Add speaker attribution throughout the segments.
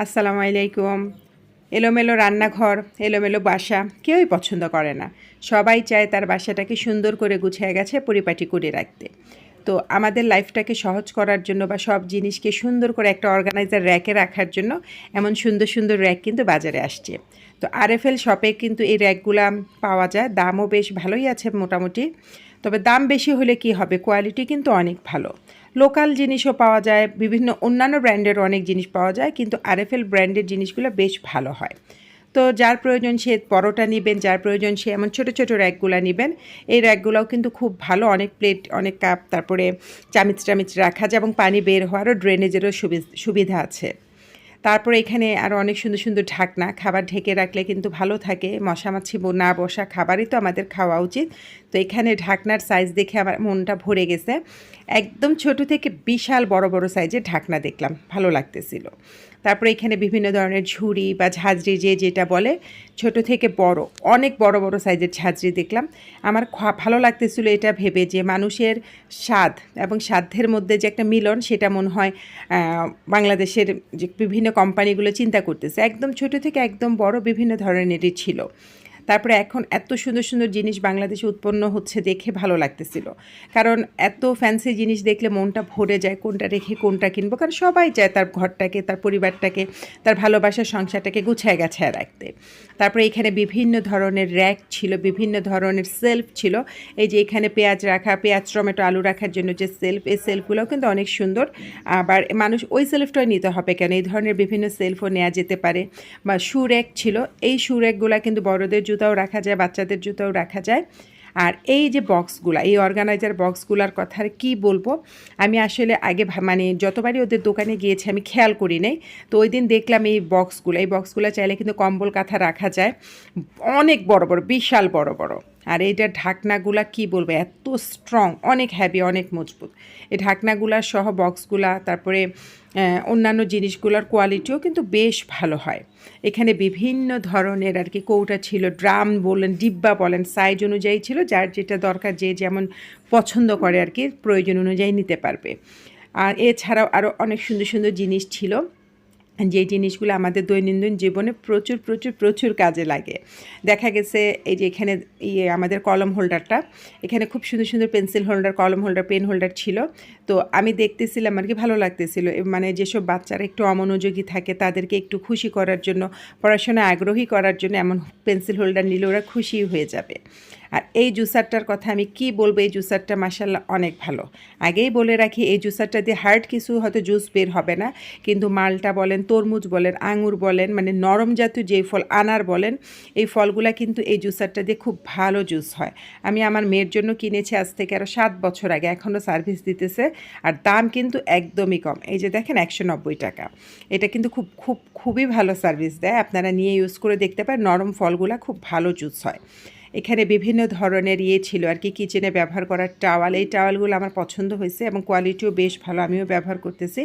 Speaker 1: আসসালামু আলাইকুম। এলোমেলো রান্নাঘর, এলোমেলো বাসা কেউই পছন্দ করে না। সবাই চায় তার বাসাটাকে সুন্দর করে গুছিয়ে গেছে পরিপাটি করে রাখতে। তো আমাদের লাইফটাকে সহজ করার জন্য বা সব জিনিসকে সুন্দর করে একটা অর্গানাইজার র্যাকে রাখার জন্য এমন সুন্দর সুন্দর র্যাক কিন্তু বাজারে আসছে। তো আরএফএল শপে কিন্তু এই র্যাকগুলা পাওয়া যায়, দামও বেশ ভালোই আছে মোটামুটি। তবে দাম বেশি হলে কি হবে, কোয়ালিটি কিন্তু অনেক ভালো। লোকাল জিনিসও পাওয়া যায়, বিভিন্ন অন্যান্য ব্র্যান্ডের অনেক জিনিস পাওয়া যায়, কিন্তু আরএফএল ব্র্যান্ডের জিনিসগুলো বেশ ভালো হয়। তো যার প্রয়োজন সে বড়টা নেবেন, যার প্রয়োজন সে এমন ছোটো ছোটো র্যাকগুলো নেবেন। এই র্যাকগুলোও কিন্তু খুব ভালো, অনেক প্লেট, অনেক কাপ, তারপরে চামিচ টামিচ রাখা যায় এবং পানি বের হওয়ারও ড্রেনেজেরও সুবিধা আছে। তারপরে এখানে আরও অনেক সুন্দর সুন্দর ঢাকনা, খাবার ঢেকে রাখলে কিন্তু ভালো থাকে, মশা মাছি না বসা খাবারই তো আমাদের খাওয়া উচিত। তো এখানে ঢাকনার সাইজ দেখে আমার মনটা ভরে গেছে। একদম ছোট থেকে বিশাল বড় বড় সাইজের ঢাকনা দেখলাম, ভালো লাগতেছিল। তারপরে এখানে বিভিন্ন ধরনের ঝুড়ি বা ঝাঁঝরি যেটা বলে, ছোট থেকে বড়, অনেক বড় বড় সাইজের ঝাঁঝরি দেখলাম। আমার ভালো লাগতেছিল এটা ভেবে যে মানুষের স্বাদ এবং সাধ্যের মধ্যে যে একটা মিলন, সেটা মনে হয় বাংলাদেশের যে বিভিন্ন কোম্পানিগুলো চিন্তা করতেছে। একদম ছোট থেকে একদম বড় বিভিন্ন ধরনেরই ছিল। তারপরে এখন এত সুন্দর সুন্দর জিনিস বাংলাদেশে উৎপন্ন হচ্ছে দেখে ভালো লাগতেছিল। কারণ এত ফ্যান্সি জিনিস দেখলে মনটা ভরে যায়, কোনটা রেখে কোনটা কিনবো। কারণ সবাই চায় তার ঘরটাকে, তার পরিবারটাকে, তার ভালোবাসার সংসারটাকে গুছায় গাছায় রাখতে। তারপরে এখানে বিভিন্ন ধরনের র্যাক ছিল, বিভিন্ন ধরনের সেলফ ছিল। এই যে এখানে পেঁয়াজ রাখা, পেঁয়াজ টমেটো আলু রাখার জন্য যে সেলফ, এই সেলফগুলোও কিন্তু অনেক সুন্দর। আবার মানুষ ওই সেলফটাই নিতে হবে কেন, এই ধরনের বিভিন্ন সেলফও নেওয়া যেতে পারে। বা শু র্যাক ছিল, এই শু র্যাকগুলো কিন্তু বড়দের জুতাও রাখা যায়, বাচ্চাদের জুতাও রাখা যায়। আর এই যে বক্সগুলো, এই অর্গানাইজার বক্সগুলোর কথা আর কী বলবো। আমি আসলে আগে মানে যতবারই ওদের দোকানে গিয়েছি আমি খেয়াল করি নাই। তো ওই দিন দেখলাম এই বক্সগুলো চাইলে কিন্তু কম্বল কাঁথা রাখা যায়, অনেক বড় বড়, বিশাল বড় বড়। আর এইটার ঢাকনাগুলা কি বলবো, এত স্ট্রং, অনেক হ্যাভি, অনেক মজবুত। এই ঢাকনাগুলা সহ বক্সগুলা, তারপরে অন্যান্য জিনিসগুলোর কোয়ালিটিও কিন্তু বেশ ভালো হয়। এখানে বিভিন্ন ধরনের আর কি কৌটা ছিল, ড্রাম বলেন, ডিব্বা বলেন, সাইজ অনুযায়ী ছিল, যার যেটা দরকার যে যেমন পছন্দ করে আর কি প্রয়োজন অনুযায়ী নিতে পারবে। আর এছাড়াও আরও অনেক সুন্দর সুন্দর জিনিস ছিল, যে জিনিসগুলো আমাদের দৈনন্দিন জীবনে প্রচুর প্রচুর প্রচুর কাজে লাগে। দেখা গেছে এই যে এখানে আমাদের কলম হোল্ডারটা, এখানে খুব সুন্দর সুন্দর পেন্সিল হোল্ডার, কলম হোল্ডার, পেন হোল্ডার ছিল। তো আমি দেখতেছিলাম আর কি, ভালো লাগতেছিল। মানে যেসব বাচ্চারা একটু অমনোযোগী থাকে তাদেরকে একটু খুশি করার জন্য, পড়াশোনায় আগ্রহী করার জন্য এমন পেন্সিল হোল্ডার নিলে ওরা খুশি হয়ে যাবে। আর এই জুসারটার কথা আমি কি বলবো, এই জুসারটা মাশাআল্লাহ অনেক ভালো। আগেই বলে রাখি, এই জুসারটা দিয়ে হার্ড কিছু হয়তো জুস বের হবে না, কিন্তু মালটা বলেন, তরমুজ বলেন, আঙুর বলেন, মানে নরম জাতীয় যেই ফল, আনার বলেন, এই ফলগুলা কিন্তু এই জুসারটা দিয়ে খুব ভালো জুস হয়। আমি আমার মেয়ের জন্য কিনেছি আজ থেকে আরও 7 বছর আগে, এখনও সার্ভিস দিতেছে। আর দাম কিন্তু একদমই কম, এই যে দেখেন 190 টাকা। এটা কিন্তু খুবই ভালো সার্ভিস দেয়, আপনারা নিয়ে ইউজ করে দেখতে পারেন। নরম ফলগুলা খুব ভালো জুস হয়। এখানে বিভিন্ন ধরনের ছিল আর কি, কিচেনে ব্যবহার করার টাওয়াল। এই টাওয়ালগুলো আমার পছন্দ হয়েছে এবং কোয়ালিটিও বেশ ভালো, আমিও ব্যবহার করতেছি।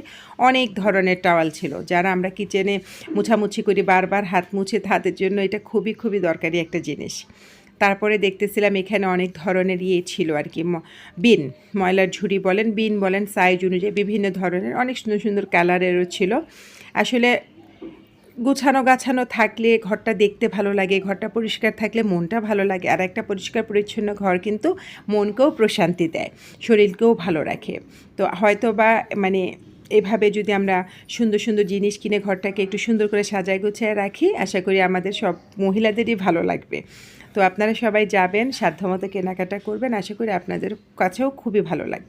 Speaker 1: অনেক ধরনের টাওয়াল ছিল, যারা আমরা কিচেনে মুছামুছি করি বারবার হাত মুছে, তাদের জন্য এটা খুবই খুবই দরকারি একটা জিনিস। তারপরে দেখতেছিলাম এখানে অনেক ধরনের ছিল আর কি, বিন, ময়লার ঝুড়ি বলেন, বিন বলেন, সাইজ অনুযায়ী বিভিন্ন ধরনের অনেক সুন্দর সুন্দর কালারেরও ছিল। আসলে গুছানো গাছানো থাকলে ঘরটা দেখতে ভালো লাগে, ঘরটা পরিষ্কার থাকলে মনটা ভালো লাগে। আর একটা পরিষ্কার পরিচ্ছন্ন ঘর কিন্তু মনকেও প্রশান্তি দেয়, শরীরকেও ভালো রাখে। তো হয়তো বা মানে এভাবে যদি আমরা সুন্দর সুন্দর জিনিস কিনে ঘরটাকে একটু সুন্দর করে সাজায় গুছিয়ে রাখি, আশা করি আমাদের সব মহিলাদেরই ভালো লাগবে। তো আপনারা সবাই যাবেন, সাধ্যমতো কেনাকাটা করবেন, আশা করি আপনাদের কাছেও খুবই ভালো লাগবে।